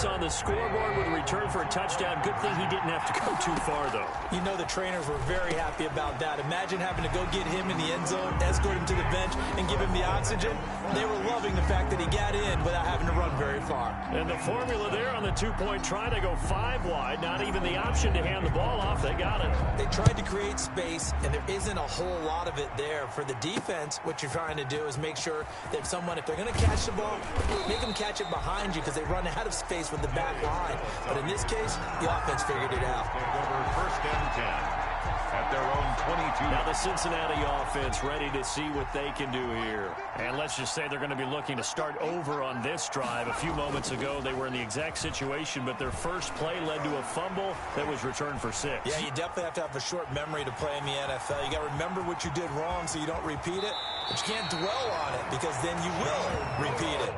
points on the scoreboard with a return for a touchdown. Good thing he didn't have to go too far, though. You know the trainers were very happy about that. Imagine having to go get him in the end zone, escort him to the bench, and give him the oxygen. They were loving the fact that he got in without having to run very far. And the formula there on the two-point try to go 5 wide. Not even the option to hand the ball off. They got it. They tried to create space, and there isn't a whole lot of it there. For the defense, what you're trying to do is make sure that if they're going to catch the ball, make them catch it behind you because they run out of space with the back line. But in this case, the offense figured it out. First and 10 at their own 22. Now the Cincinnati offense ready to see what they can do here. And let's just say they're going to be looking to start over on this drive. A few moments ago, they were in the exact situation, but their first play led to a fumble that was returned for 6. Yeah, you definitely have to have a short memory to play in the NFL. You got to remember what you did wrong so you don't repeat it, but you can't dwell on it because then you will repeat it.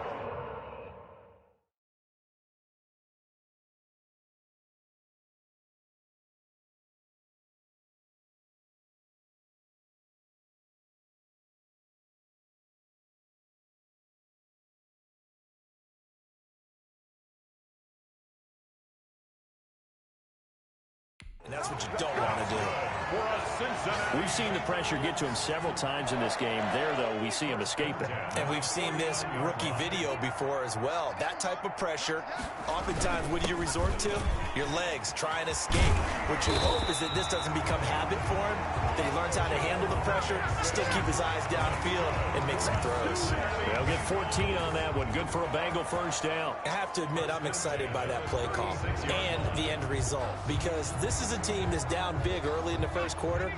And that's what you don't want to do. We've seen the pressure get to him several times in this game. There, though, we see him escape it. And we've seen this rookie video before as well. That type of pressure, oftentimes, what do you resort to? Your legs, try and escape. What you hope is that this doesn't become habit for him, that he learns how to handle the pressure, still keep his eyes downfield, and make some throws. They'll get 14 on that one. Good for a Bengal first down. I have to admit, I'm excited by that play call and the end result because this is a team that's down big early in the first quarter,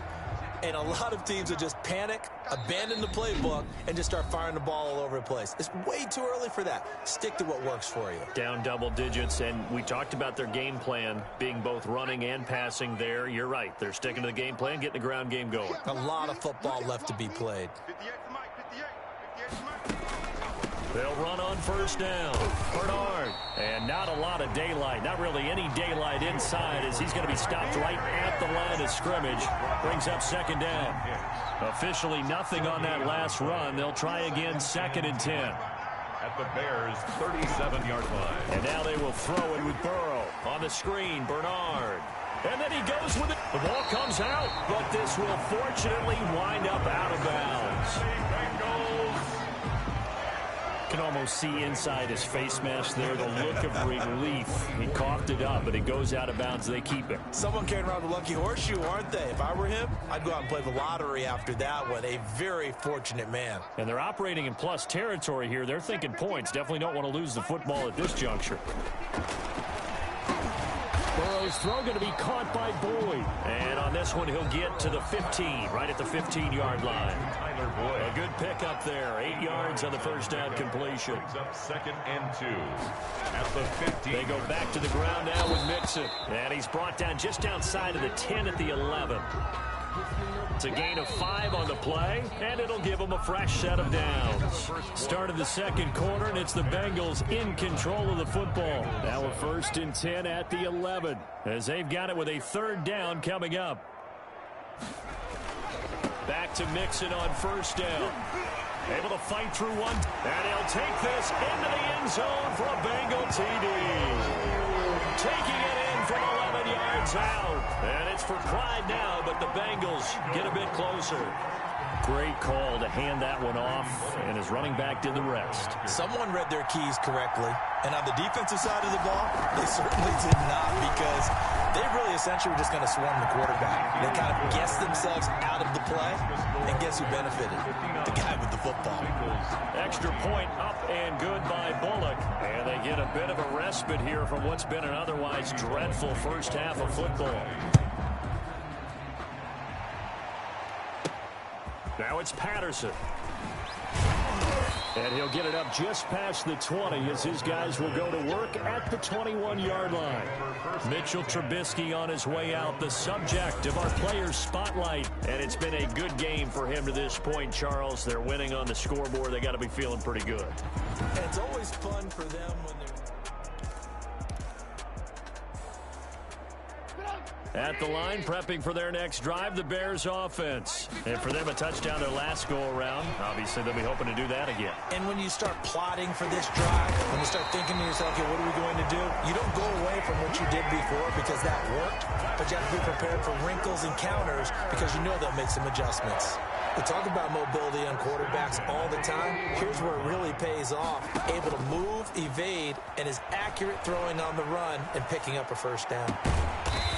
and a lot of teams will just panic, abandon the playbook, and just start firing the ball all over the place. It's way too early for that. Stick to what works for you. Down double digits, and we talked about their game plan being both running and passing there. You're right. They're sticking to the game plan, getting the ground game going. A lot of football left to be played. They'll run on first down. Bernard. And not a lot of daylight. Not really any daylight inside as he's going to be stopped right at the line of scrimmage. Brings up second down. Officially nothing on that last run. They'll try again second and 10. At the Bears' 37-yard line. And now they will throw it with Burrow. On the screen, Bernard. And then he goes with it. The ball comes out, but this will fortunately wind up out of bounds. Can almost see inside his face mask there the look of relief. He coughed it up, but it goes out of bounds. They keep it. Someone carrying around a lucky horseshoe, aren't they? If I were him, I'd go out and play the lottery after that one. A very fortunate man. And they're operating in plus territory here. They're thinking points. Definitely don't want to lose the football at this juncture. Burrow's throw going to be caught by Boyd. And on this one, he'll get to the 15, right at the 15-yard line. A good pickup there. 8 yards on the first down completion. Up second and 2 at the 15. They go back to the ground now with Mixon. And he's brought down just outside of the 10 at the 11. It's a gain of 5 on the play, and it'll give them a fresh set of downs. Start of the second quarter, and it's the Bengals in control of the football. Now a first and 10 at the 11, as they've got it with a third down coming up. Back to Mixon on first down. Able to fight through one, and he'll take this into the end zone for a Bengal TD. Taking it in from 11 yards out. And it's for pride now, but the Bengals get a bit closer. Great call to hand that one off, and his running back did the rest. Someone read their keys correctly, and on the defensive side of the ball, they certainly did not, because they really essentially were just going to swarm the quarterback. They kind of guessed themselves out of the play, and guess who benefited? The guy with the football. Extra point up and good by Bullock, and they get a bit of a respite here from what's been an otherwise dreadful first half of football. Now it's Patterson. And he'll get it up just past the 20 as his guys will go to work at the 21-yard line. Mitchell Trubisky on his way out, the subject of our players' spotlight. And it's been a good game for him to this point, Charles. They're winning on the scoreboard. They got to be feeling pretty good. And it's always fun for them when they're... At the line, prepping for their next drive, the Bears offense. And for them, a touchdown their last go-around. Obviously, they'll be hoping to do that again. And when you start plotting for this drive, when you start thinking to yourself, okay, what are we going to do? You don't go away from what you did before because that worked, but you have to be prepared for wrinkles and counters because you know they'll make some adjustments. We talk about mobility on quarterbacks all the time. Here's where it really pays off. Able to move, evade, and is accurate throwing on the run and picking up a first down.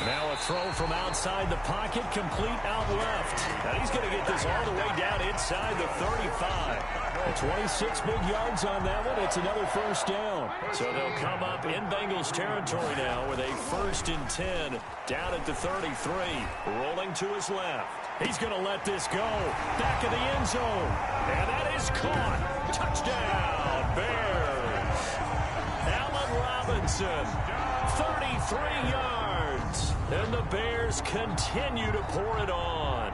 Now a throw from outside the pocket, complete out left. And he's going to get this all the way down inside the 35. 26 big yards on that one. It's another first down. So they'll come up in Bengals territory now with a 1st and 10 down at the 33. Rolling to his left. He's going to let this go. Back of the end zone. And that is caught. Touchdown, Bears. Allen Robinson, 33 yards. And the Bears continue to pour it on.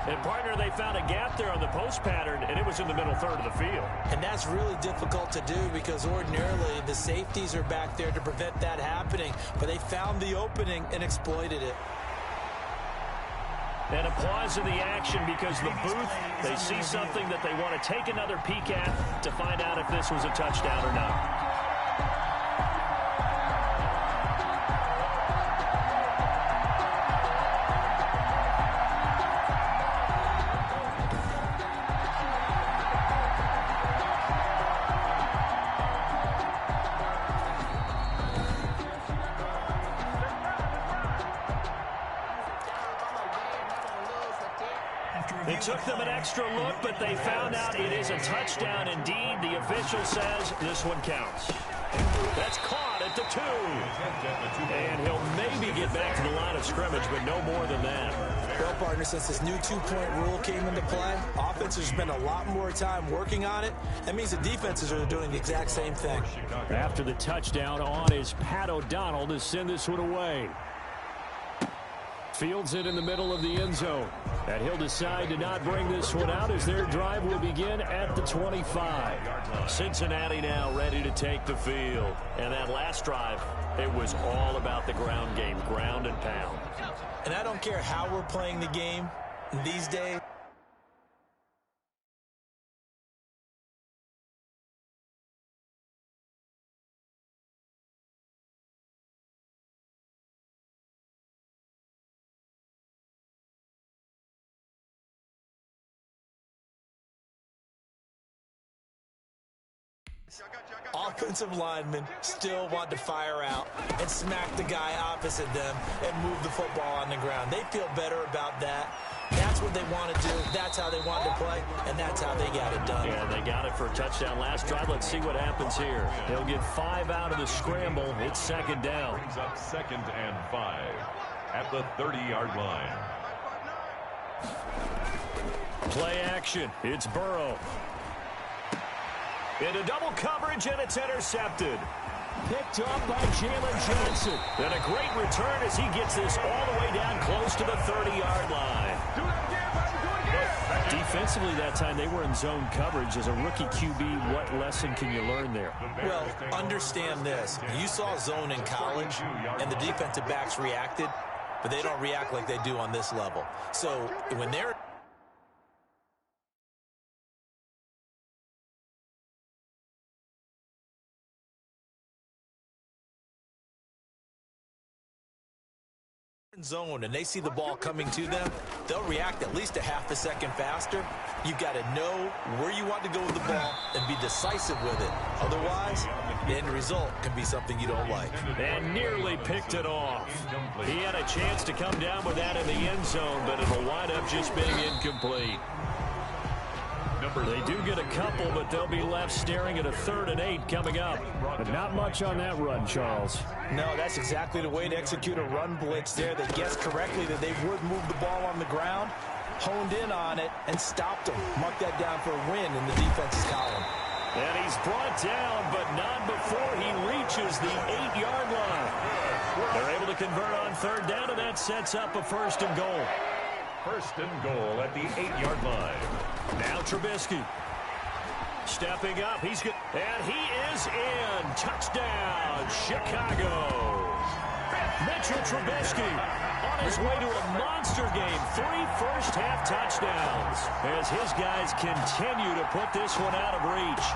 And, partner, they found a gap there on the post pattern, and it was in the middle third of the field. And that's really difficult to do because ordinarily the safeties are back there to prevent that happening. But they found the opening and exploited it. And a pause in the action because the booth, they see something that they want to take another peek at to find out if this was a touchdown or not. It took them an extra look, but they found out it is a touchdown indeed. The official says this one counts. That's caught at the 2. And he'll maybe get back to the line of scrimmage, but no more than that. Well, partner, since this new 2-point rule came into play, offenses spend a lot more time working on it. That means the defenses are doing the exact same thing. After the touchdown on is Pat O'Donnell to send this one away. Fields it in the middle of the end zone. And he'll decide to not bring this one out as their drive will begin at the 25. Cincinnati now ready to take the field. And that last drive, it was all about the ground game, ground and pound. And I don't care how we're playing the game these days. Offensive linemen still want to fire out and smack the guy opposite them and move the football on the ground. They feel better about that. That's what they want to do. That's how they want to play, and that's how they got it done. Yeah, they got it for a touchdown last drive. Let's see what happens here. He'll get 5 out of the scramble. It's second down. Brings up 2nd and 5 at the 30-yard line. Play action. It's Burrow. Into double coverage, and it's intercepted. Picked up by Jalen Johnson. And a great return as he gets this all the way down close to the 30-yard line. Defensively that time, they were in zone coverage. As a rookie QB, what lesson can you learn there? Well, understand this. You saw zone in college, and the defensive backs reacted, but they don't react like they do on this level. So when they're zone and they see the ball coming to them, they'll react at least a half a second faster. You've got to know where you want to go with the ball and be decisive with it. Otherwise, the end result can be something you don't like. And nearly picked it off. He had a chance to come down with that in the end zone, but it'll wind up just being incomplete. They do get a couple, but they'll be left staring at a 3rd and 8 coming up. But not much on that run, Charles. No, that's exactly the way to execute a run blitz there. They guessed correctly that they would move the ball on the ground, honed in on it, and stopped them. Mark that down for a win in the defense's column. And he's brought down, but not before he reaches the 8-yard line. They're able to convert on 3rd down, and that sets up a 1st and goal. 1st and goal at the 8-yard line. Now Trubisky. Stepping up. He's good. And he is in. Touchdown, Chicago. Mitchell Trubisky on his way to a monster game. 3 first-half touchdowns as his guys continue to put this one out of reach.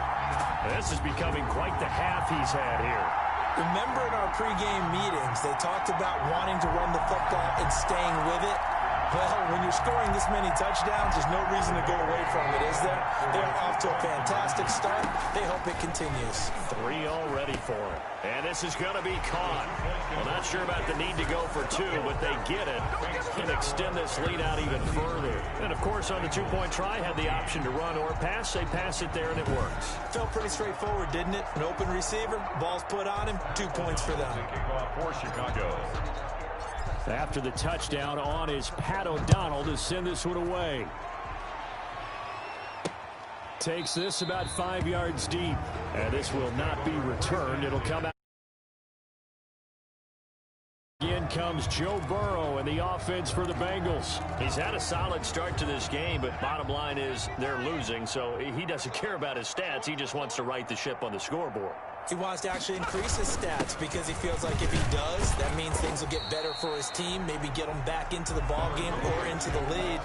This is becoming quite the half he's had here. Remember in our pregame meetings, they talked about wanting to run the football and staying with it. Well, when you're scoring this many touchdowns, there's no reason to go away from it, is there? They're off to a fantastic start. They hope it continues. 3 already for it. And this is going to be caught. Well, not sure about the need to go for 2, but they get it and extend this lead out even further. And, of course, on the 2-point try, had the option to run or pass. They pass it there, and it works. Felt pretty straightforward, didn't it? An open receiver, ball's put on him, 2 points for them. Kickoff for Chicago. After the touchdown on is Pat O'Donnell to send this one away. Takes this about 5 yards deep. And this will not be returned. It'll come out. In comes Joe Burrow and the offense for the Bengals. He's had a solid start to this game, but bottom line is they're losing, so he doesn't care about his stats. He just wants to right the ship on the scoreboard. He wants to actually increase his stats because he feels like if he does, that means things will get better for his team, maybe get him back into the ball game or into the lead.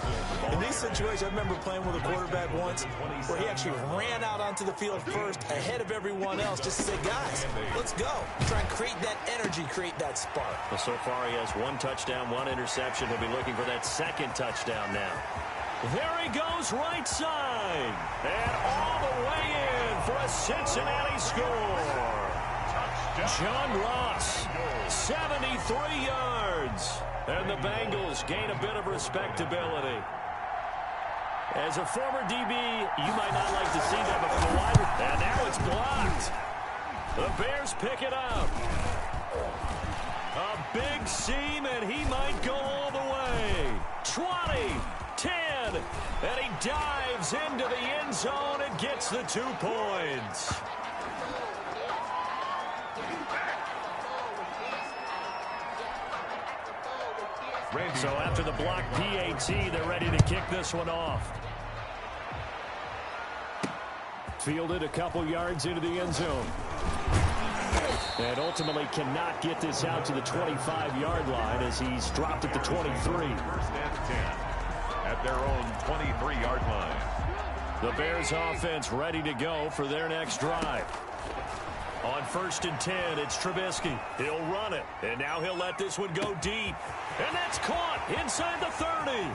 In these situations, I remember playing with a quarterback once where he actually ran out onto the field first ahead of everyone else just to say, guys, let's go. Try and create that energy, create that spark. Well, so far he has 1 touchdown, 1 interception. He'll be looking for that 2nd touchdown now. There he goes right side. And all the way in for a Cincinnati score. John Ross, 73 yards. And the Bengals gain a bit of respectability. As a former DB, you might not like to see that, but for the wide, and now it's blocked. The Bears pick it up. A big seam, and he might go all the way. 20. 10, and he dives into the end zone and gets the 2 points. So after the block PAT, they're ready to kick this one off. Fielded a couple yards into the end zone. And ultimately cannot get this out to the 25-yard line as he's dropped at the 23. First and 10. At their own 23-yard line. The Bears offense ready to go for their next drive. On 1st and 10, it's Trubisky. He'll run it, and now he'll let this one go deep. And that's caught inside the 30.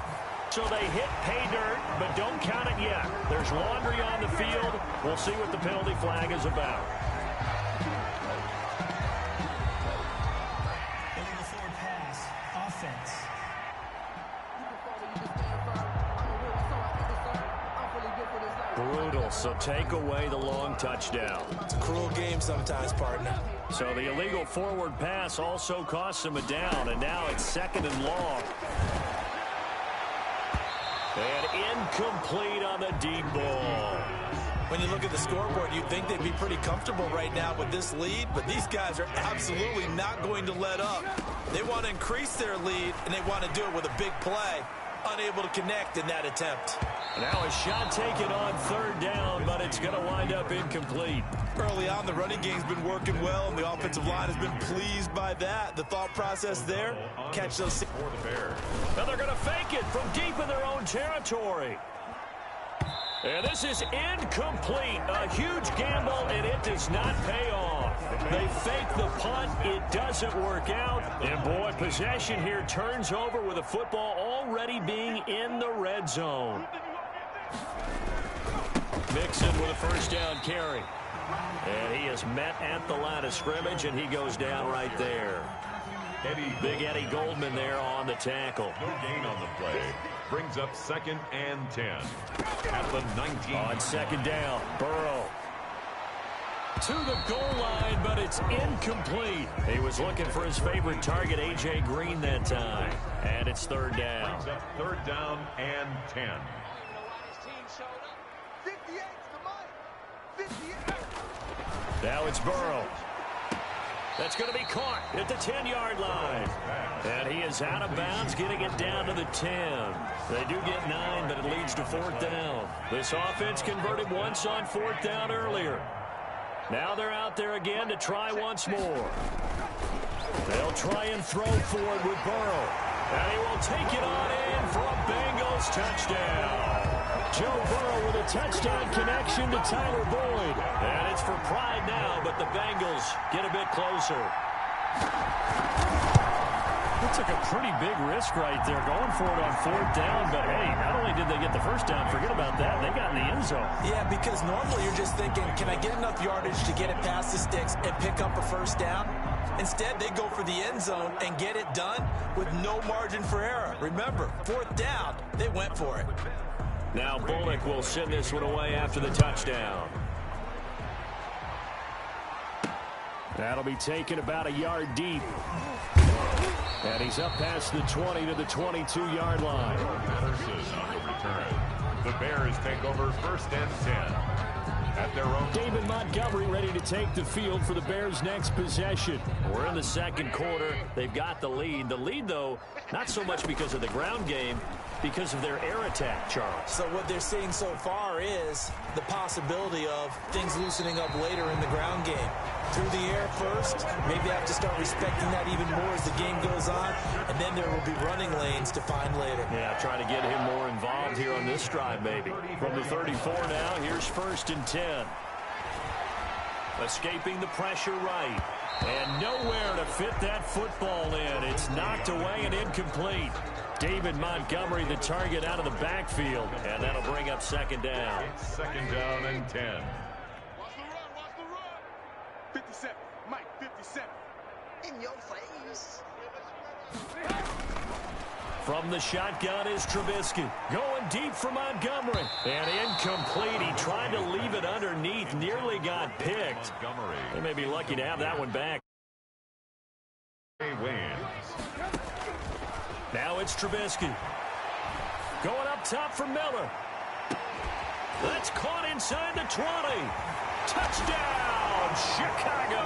So they hit pay dirt, but don't count it yet. There's laundry on the field. We'll see what the penalty flag is about. Illegal forward pass, offense. Brutal, so take away the long touchdown. It's a cruel game sometimes, partner. So the illegal forward pass also costs him a down, and now it's 2nd and long. And incomplete on the deep ball. When you look at the scoreboard, you'd think they'd be pretty comfortable right now with this lead, but these guys are absolutely not going to let up. They want to increase their lead, and they want to do it with a big play. Unable to connect in that attempt. Now a shot taken on 3rd down, but it's going to wind up incomplete. Early on, the running game's been working well, and the offensive line has been pleased by that. The thought process there, catch those. For the Bears. Now they're going to fake it from deep in their own territory. And this is incomplete. A huge gamble, and it does not pay off. They fake the punt. It doesn't work out. And, boy, possession here turns over with the football already being in the red zone. Mixon with a 1st down carry. And he is met at the line of scrimmage, and he goes down right there. Big Eddie Goldman there on the tackle. No gain on the play. Brings up 2nd and 10. At the 19. On 2nd down, Burrow. To the goal line, but it's incomplete. He was looking for his favorite target, A.J. Green, that time. And it's 3rd down. Brings up 3rd down and 10. Now it's Burrow. That's going to be caught at the 10-yard line. And he is out of bounds, getting it down to the 10. They do get 9, but it leads to 4th down. This offense converted once on 4th down earlier. Now they're out there again to try once more. They'll try and throw for it with Burrow. And he will take it on in for a Bengals touchdown. Joe Burrow with a touchdown connection to Tyler Boyd. And it's for pride now, but the Bengals get a bit closer. They took a pretty big risk right there going for it on 4th down. But, hey, not only did they get the first down, forget about that, they got in the end zone. Yeah, because normally you're just thinking, can I get enough yardage to get it past the sticks and pick up a first down? Instead, they go for the end zone and get it done with no margin for error. Remember, 4th down, they went for it. Now Bullock will send this one away after the touchdown. That'll be taken about a yard deep. And he's up past the 20 to the 22-yard line. Patterson on the return. The Bears take over 1st and 10. At their own. David Montgomery ready to take the field for the Bears' next possession. We're in the second quarter. They've got the lead. The lead, though, not so much because of the ground game, because of their air attack, Charles. So what they're seeing so far is the possibility of things loosening up later in the ground game. Through the air first, maybe they have to start respecting that even more as the game goes on, and then there will be running lanes to find later. Yeah, try to get him more involved here on this drive, maybe. From the 34 now, here's 1st and 10. Escaping the pressure right. And nowhere to fit that football in. It's knocked away and incomplete. David Montgomery, the target out of the backfield. And that'll bring up 2nd down. It's 2nd down and 10. Watch the run. 57. Mike, 57. In your face. From the shotgun is Trubisky. Going deep for Montgomery. And incomplete. He tried to leave it underneath. Nearly got picked. Montgomery. They may be lucky to have that one back. Wins. Now it's Trubisky. Going up top for Miller. That's caught inside the 20. Touchdown, Chicago.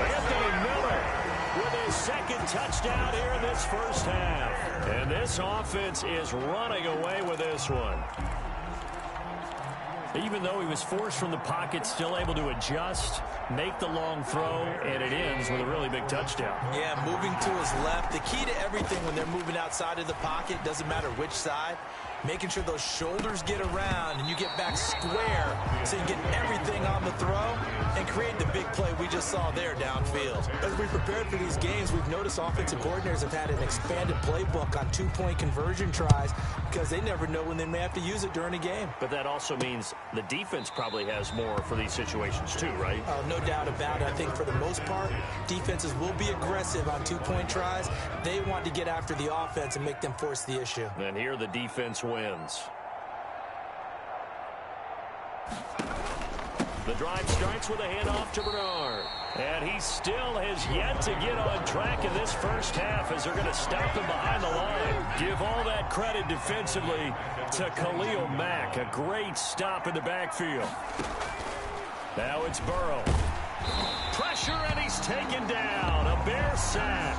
Anthony Miller with his 2nd touchdown here in this first half. And this offense is running away with this one. Even though he was forced from the pocket, still able to adjust, make the long throw, and it ends with a really big touchdown. Yeah, moving to his left. The key to everything when they're moving outside of the pocket, doesn't matter which side, making sure those shoulders get around and you get back square so you get everything on the throw and create the big play we just saw there downfield. As we prepared for these games, we've noticed offensive coordinators have had an expanded playbook on 2-point conversion tries because they never know when they may have to use it during a game. But that also means the defense probably has more for these situations too, right? No doubt about it. I think for the most part, defenses will be aggressive on 2-point tries. They want to get after the offense and make them force the issue. And here the defense wins. The drive starts with a handoff to Bernard. And he still has yet to get on track in this first half as they're going to stop him behind the line. Give all that credit defensively to Khalil Mack. A great stop in the backfield. Now it's Burrow. Pressure, and he's taken down. A Bear sack.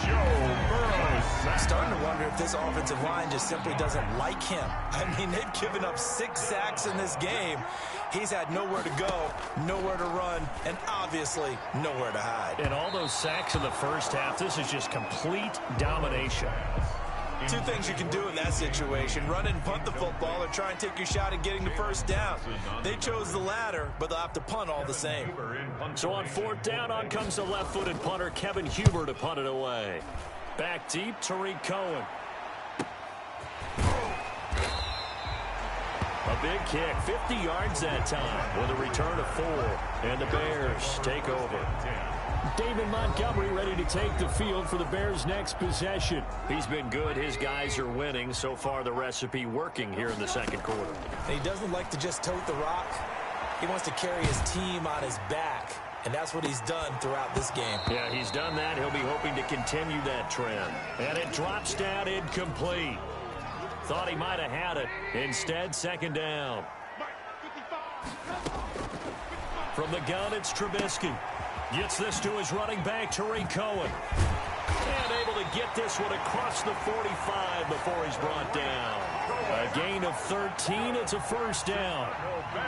Joe Burrow. I'm starting to wonder if this offensive line just simply doesn't like him. I mean, they've given up 6 sacks in this game. He's had nowhere to go, nowhere to run, and obviously nowhere to hide. And all those sacks in the first half, this is just complete domination. 2 things you can do in that situation: run and punt the football, or try and take your shot at getting the first down. They chose the latter, but they'll have to punt all the same. So on 4th down, on comes the left-footed punter, Kevin Huber, to punt it away. Back deep, Tariq Cohen. A big kick, 50 yards that time, with a return of 4. And the Bears take over. David Montgomery ready to take the field for the Bears' next possession. He's been good. His guys are winning. So far, the recipe working here in the second quarter. And he doesn't like to just tote the rock. He wants to carry his team on his back. And that's what he's done throughout this game. Yeah, he's done that. He'll be hoping to continue that trend. And it drops down incomplete. Thought he might have had it. Instead, 2nd down. From the gun, it's Trubisky. Gets this to his running back, Tariq Cohen. And able to get this one across the 45 before he's brought down. A gain of 13. It's a first down.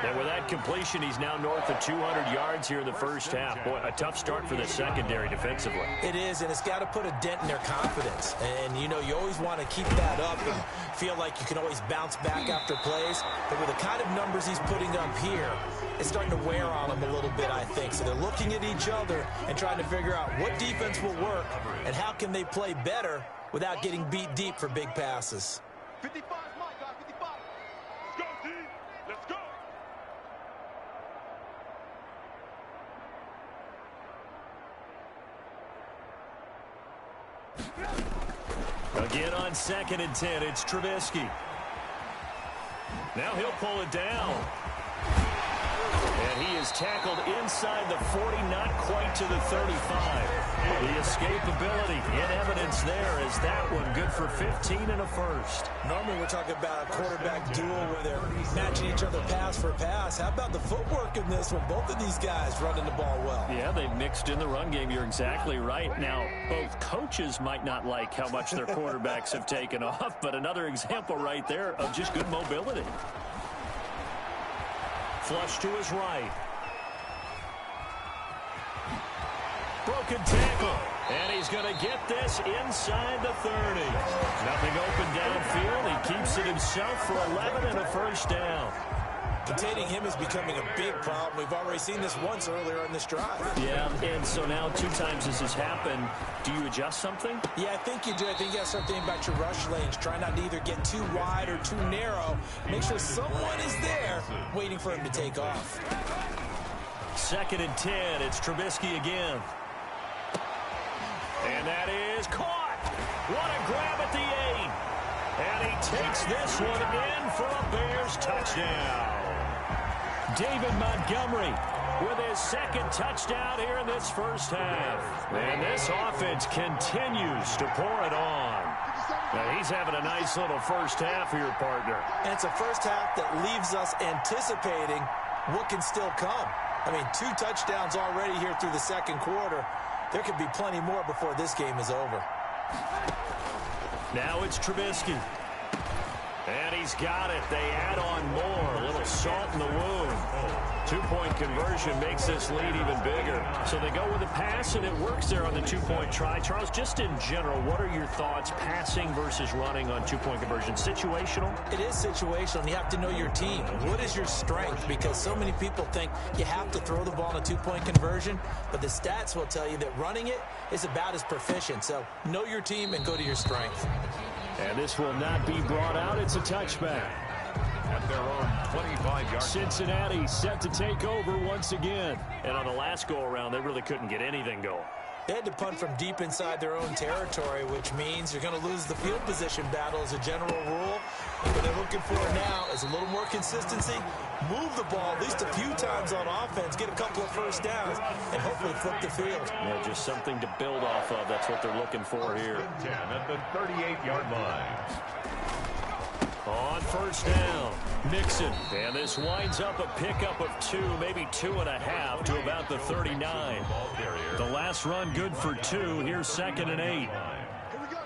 And with that completion, he's now north of 200 yards here in the first half. Boy, a tough start for the secondary defensively. It is, and it's got to put a dent in their confidence. And, you know, you always want to keep that up and feel like you can always bounce back after plays. But with the kind of numbers he's putting up here, it's starting to wear on them a little bit, I think. So they're looking at each other and trying to figure out what defense will work and how can they play better without getting beat deep for big passes. 55 is my guy, 55. Let's go, D. Let's go. Again on 2nd and 10, it's Trubisky. Now he'll pull it down. And he is tackled inside the 40, not quite to the 35. The escapability in evidence there is that one good for 15 and a first. Normally we're talking about a quarterback duel where they're matching each other pass for pass. How about the footwork in this one? Both of these guys running the ball well. Yeah, they've mixed in the run game. You're exactly right. Now, both coaches might not like how much their quarterbacks have taken off, but another example right there of just good mobility. Flush to his right. Broken tackle. And he's going to get this inside the 30. Nothing open downfield. He keeps it himself for 11 and a first down. Containing him is becoming a big problem. We've already seen this once earlier in this drive. Yeah, and so now 2 times this has happened. Do you adjust something? Yeah, I think you do. I think you have to start thinking about your rush lanes. Try not to either get too wide or too narrow. Make sure someone is there waiting for him to take off. 2nd and 10. It's Trubisky again. And that is caught. What a grab at the 8. And he takes this one in for a Bears touchdown. David Montgomery with his 2nd touchdown here in this first half. And this offense continues to pour it on. Now he's having a nice little first half here, partner. And it's a first half that leaves us anticipating what can still come. I mean, 2 touchdowns already here through the 2nd quarter. There could be plenty more before this game is over. Now it's Trubisky. And he's got it. They add on more. A little salt in the wound. 2-point conversion makes this lead even bigger. So they go with a pass, and it works there on the 2-point try. Charles, just in general, what are your thoughts passing versus running on 2-point conversion? Situational? It is situational, and you have to know your team. What is your strength? Because so many people think you have to throw the ball in a 2-point conversion, but the stats will tell you that running it is about as proficient. So know your team and go to your strength. And this will not be brought out. It's a touchback. At their own 25-yard. Cincinnati set to take over once again. And on the last go-around, they really couldn't get anything going. They had to punt from deep inside their own territory, which means you're going to lose the field position battle as a general rule. What they're looking for now is a little more consistency, move the ball at least a few times on offense, get a couple of first downs, and hopefully flip the field. Yeah, just something to build off of. That's what they're looking for here. 10 at the 38-yard line. On first down, Mixon. And this winds up a pickup of 2, maybe 2.5 to about the 39. The last run good for 2. Here's 2nd and 8.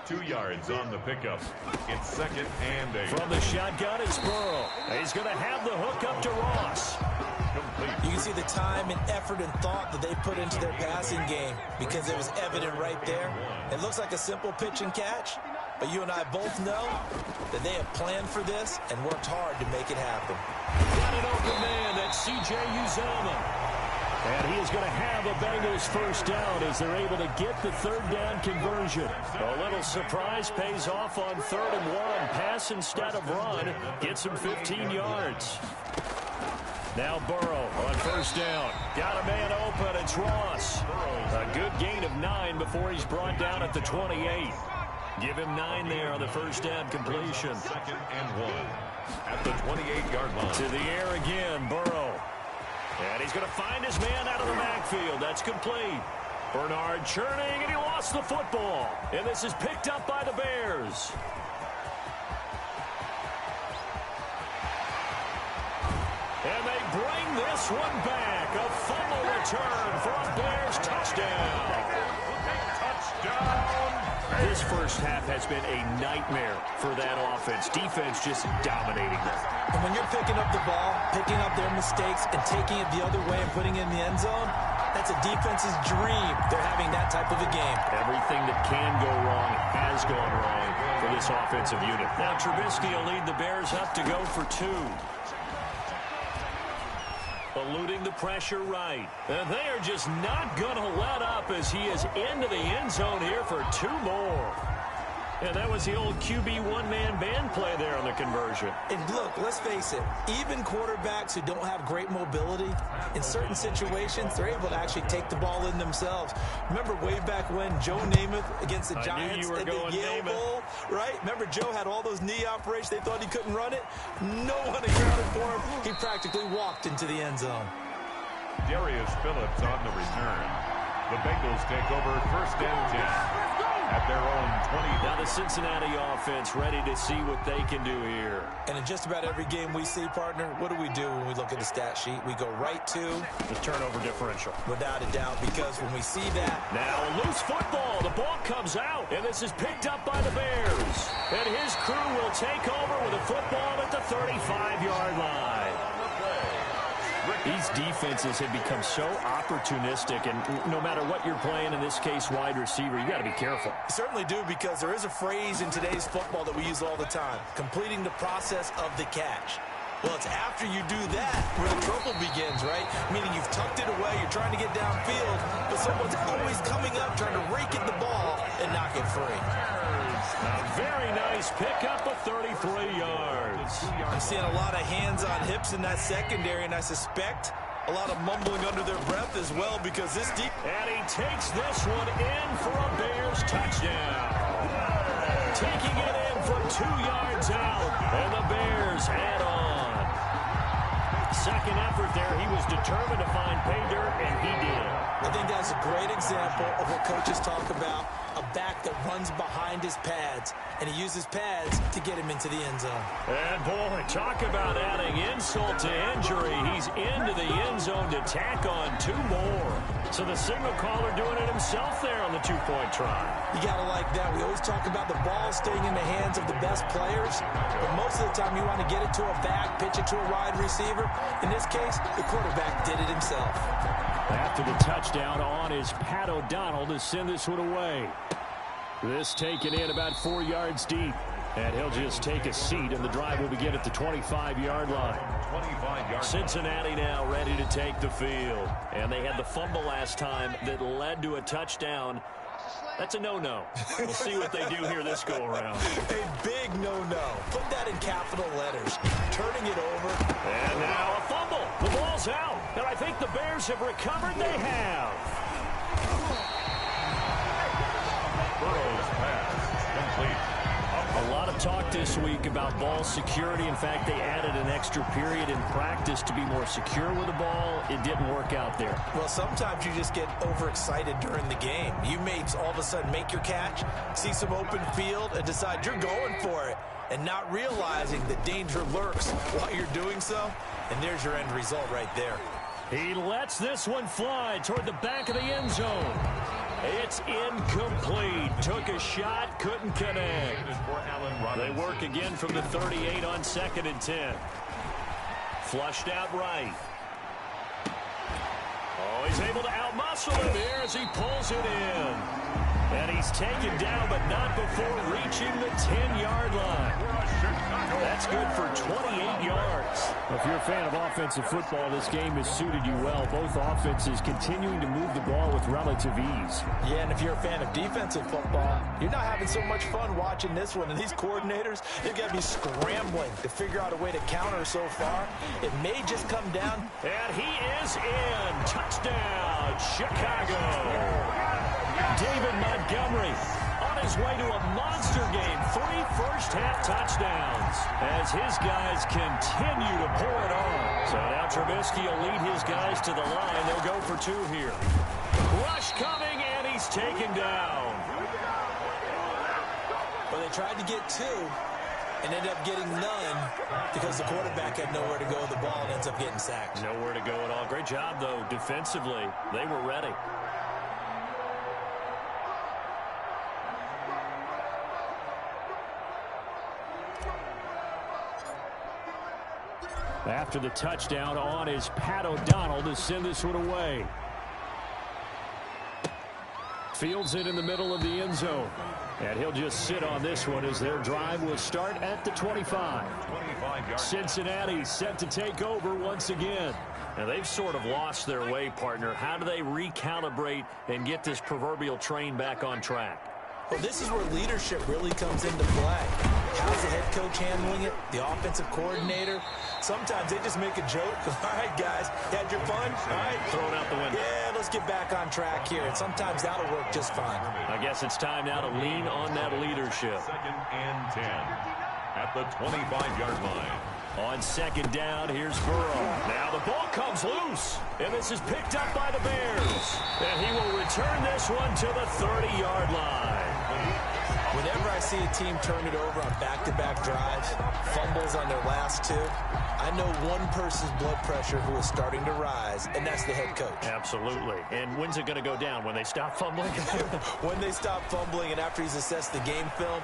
2 yards on the pickup. It's 2nd and 8. From the shotgun, it's Burrow. He's going to have the hook up to Ross. You can see the time and effort and thought that they put into their passing game because it was evident right there. It looks like a simple pitch and catch, but you and I both know that they have planned for this and worked hard to make it happen. Got an open man. That's C.J. Uzomah. And he is going to have a Bengals first down as they're able to get the 3rd down conversion. A little surprise pays off on 3rd and 1. Pass instead of run. Gets him 15 yards. Now Burrow on first down. Got a man open. It's Ross. A good gain of 9 before he's brought down at the 28. Give him 9 there on the first down completion. 2nd and 1 at the 28-yard line. To the air again, Burrow. And he's going to find his man out of the backfield. That's complete. Bernard churning, and he lost the football. And this is picked up by the Bears. And they bring this one back. A fumble return for a Bears touchdown. Touchdown, This first half has been a nightmare for that offense. Defense just dominating them. And when you're picking up the ball, picking up their mistakes, and taking it the other way and putting it in the end zone, that's a defense's dream. They're having that type of a game. Everything that can go wrong has gone wrong for this offensive unit. Now Trubisky will lead the Bears up to go for 2. Eluding the pressure right. And they are just not going to let up as he is into the end zone here for 2 more. And that was the old QB one-man band play there on the conversion. And look, let's face it, even quarterbacks who don't have great mobility, in certain situations, they're able to actually take the ball in themselves. Remember way back when Joe Namath against the Giants in the Yale Bowl, right? Remember Joe had all those knee operations. They thought he couldn't run it. No one accounted for him. He practically walked into the end zone. Darius Phillips on the return. The Bengals take over 1st and 10. At their own 20. Now the Cincinnati offense ready to see what they can do here. And in just about every game we see, partner, what do we do when we look at the stat sheet? We go right to the turnover differential. Without a doubt, because when we see that. Now a loose football. The ball comes out, and this is picked up by the Bears. And his crew will take over with a football at the 35-yard line. These defenses have become so opportunistic, and no matter what you're playing, in this case wide receiver, you got to be careful. You certainly do, because there is a phrase in today's football that we use all the time, completing the process of the catch. Well, it's after you do that where the trouble begins, right? Meaning you've tucked it away, you're trying to get downfield, but someone's always coming up trying to rake at the ball and knock it free. A very nice pickup of 33 yards. I'm seeing a lot of hands on hips in that secondary, and I suspect a lot of mumbling under their breath as well, because this deep. And he takes this one in for a Bears touchdown. Taking it in from 2 yards out, and the Bears add on. Second effort there, he was determined to find pay dirt, and he did. I think that's a great example of what coaches talk about, a back that runs behind his pads, and he uses pads to get him into the end zone. And boy, talk about adding insult to injury. He's into the end zone to tack on 2 more. So the signal caller doing it himself there on the 2-point try. You got to like that. We always talk about the ball staying in the hands of the best players, but most of the time you want to get it to a back, pitch it to a wide receiver. In this case, the quarterback did it himself. After the touchdown on is Pat O'Donnell to send this one away. This taken in about 4 yards deep. And he'll just take a seat, and the drive will begin at the 25-yard line. 25-yard. Cincinnati now ready to take the field. And they had the fumble last time that led to a touchdown. That's a no-no. We'll see what they do here this go-around. A big no-no. Put that in capital letters. Turning it over. And now a fumble. The ball's out. And I think the Bears have recovered. They have. Burrow's pass complete. A lot of talk this week about ball security. In fact, they added an extra period in practice to be more secure with the ball. It didn't work out there. Well, sometimes you just get overexcited during the game. You may all of a sudden make your catch, see some open field, and decide you're going for it, and not realizing that danger lurks while you're doing so. And there's your end result right there. He lets this one fly toward the back of the end zone. It's incomplete. Took a shot, couldn't connect. They work again from the 38 on 2nd and 10. Flushed out right. Oh, he's able to outmuscle him here as he pulls it in. And he's taken down, but not before reaching the 10-yard line. That's good for 28 yards. If you're a fan of offensive football, this game has suited you well. Both offenses continuing to move the ball with relative ease. Yeah, and if you're a fan of defensive football, you're not having so much fun watching this one. And these coordinators, they've got to be scrambling to figure out a way to counter so far. It may just come down. And he is in. Touchdown, Chicago. David Montgomery on his way to a monster game. 3 first-half touchdowns as his guys continue to pour it on. So now Trubisky will lead his guys to the line. They'll go for 2 here. Rush coming, and he's taken down. But they tried to get 2 and ended up getting none because the quarterback had nowhere to go with the ball and ends up getting sacked. Nowhere to go at all. Great job, though, defensively. They were ready. After the touchdown, on is Pat O'Donnell to send this one away. Fields it in the middle of the end zone. And he'll just sit on this one as their drive will start at the 25. Cincinnati set to take over once again. Now, they've sort of lost their way, partner. How do they recalibrate and get this proverbial train back on track? Well, this is where leadership really comes into play. How's the head coach handling it? The offensive coordinator? Sometimes they just make a joke. All right, guys, had your fun? All right. Throw it out the window. Yeah, let's get back on track here. And sometimes that'll work just fine. I guess it's time now to lean on that leadership. 2nd and 10 at the 25-yard line. On second down, here's Burrow. Now the ball comes loose, and this is picked up by the Bears. And he will return this one to the 30-yard line. Whenever I see a team turn it over on back-to-back drives, fumbles on their last two, I know one person's blood pressure who is starting to rise, and that's the head coach. Absolutely. And when's it going to go down? When they stop fumbling? When they stop fumbling and after he's assessed the game film,